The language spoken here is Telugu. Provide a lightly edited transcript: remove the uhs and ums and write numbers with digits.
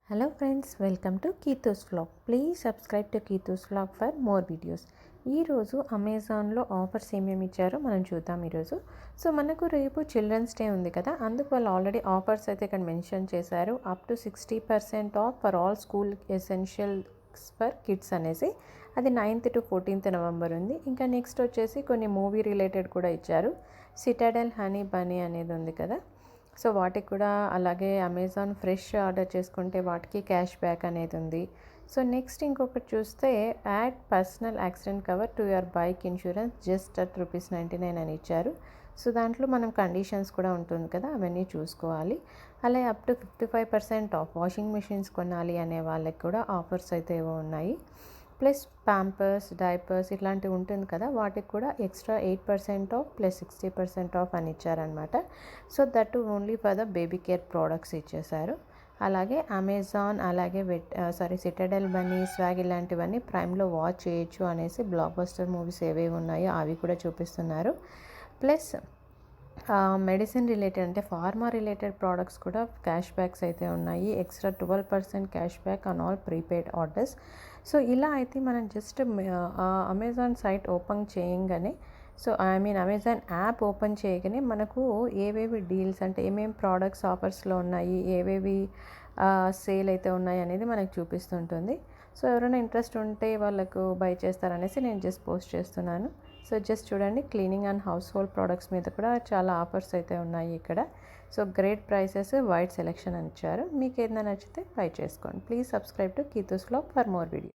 Hello friends, welcome to Keethu's vlog. Please subscribe to Keethu's vlog for more videos. ఈరోజు అమెజాన్లో ఆఫర్స్ ఏమేమి ఇచ్చారో మనం చూద్దాం ఈరోజు. సో మనకు రేపు చిల్డ్రన్స్ డే ఉంది కదా, అందుకు వాళ్ళు ఆల్రెడీ ఆఫర్స్ అయితే ఇక్కడ మెన్షన్ చేశారు. Up to 60% of for all school essentials for kids అనేసి. అది 9th to 14th నవంబర్ ఉంది. ఇంకా నెక్స్ట్ వచ్చేసి కొన్ని మూవీ రిలేటెడ్ కూడా ఇచ్చారు. సిటాడెల్ హనీ బనీ అనేది ఉంది కదా, సో వాటికి కూడా అలాగే అమెజాన్ ఫ్రెష్ ఆర్డర్ చేసుకుంటే వాటికి క్యాష్ బ్యాక్ అనేది ఉంది. సో నెక్స్ట్ ఇంకొకటి చూస్తే add personal accident cover to your bike insurance just at ₹99 అని ఇచ్చారు. సో దాంట్లో మనం కండిషన్స్ కూడా ఉంటుంది కదా, అవన్నీ చూసుకోవాలి. అలాగే up to 55% of washing machines కొనాలి అనే వాళ్ళకి కూడా ఆఫర్స్ అయితే ఏవో ఉన్నాయి. ప్లస్ ప్యాంపర్స్, డైపర్స్ ఇట్లాంటివి ఉంటుంది కదా, వాటికి కూడా ఎక్స్ట్రా 8% ఆఫ్ ప్లస్ 60% ఆఫ్ అని ఇచ్చారనమాట. So that only for the baby care products ఇచ్చేశారు. అలాగే అమెజాన్, అలాగే సిటడెల్ బనీ, స్వాగ్ ఇలాంటివన్నీ ప్రైమ్లో వాచ్ చేయొచ్చు అనేసి బ్లాక్ బస్టర్ మూవీస్ ఏవేవి ఉన్నాయో అవి కూడా చూపిస్తున్నారు. ప్లస్ మెడిసిన్ రిలేటెడ్ అంటే ఫార్మా రిలేటెడ్ ప్రోడక్ట్స్ కూడా క్యాష్ బ్యాక్స్ అయితే ఉన్నాయి. Extra 12% cash back on all prepaid orders. So ఇలా అయితే మనం జస్ట్ అమెజాన్ సైట్ ఓపెన్ చేయగానే, సో అమెజాన్ యాప్ ఓపెన్ చేయగానే మనకు ఏవేవి డీల్స్ అంటే ఏమేమి ప్రోడక్ట్స్ ఆఫర్స్లో ఉన్నాయి, ఏవేవి సేల్ అయితే ఉన్నాయి అనేది మనకు చూపిస్తుంటుంది. సో ఎవరైనా ఇంట్రెస్ట్ ఉంటే వాళ్ళకు బై చేస్తారనేసి నేను జస్ట్ పోస్ట్ చేస్తున్నాను. సో జస్ట్ చూడండి, cleaning and house hold products మీద కూడా చాలా ఆఫర్స్ అయితే ఉన్నాయి ఇక్కడ. So great prices, wide selection అని ఇచ్చారు. మీకు ఏదైనా నచ్చితే బై చేసుకోండి. Please subscribe to Keethu's vlog for more video.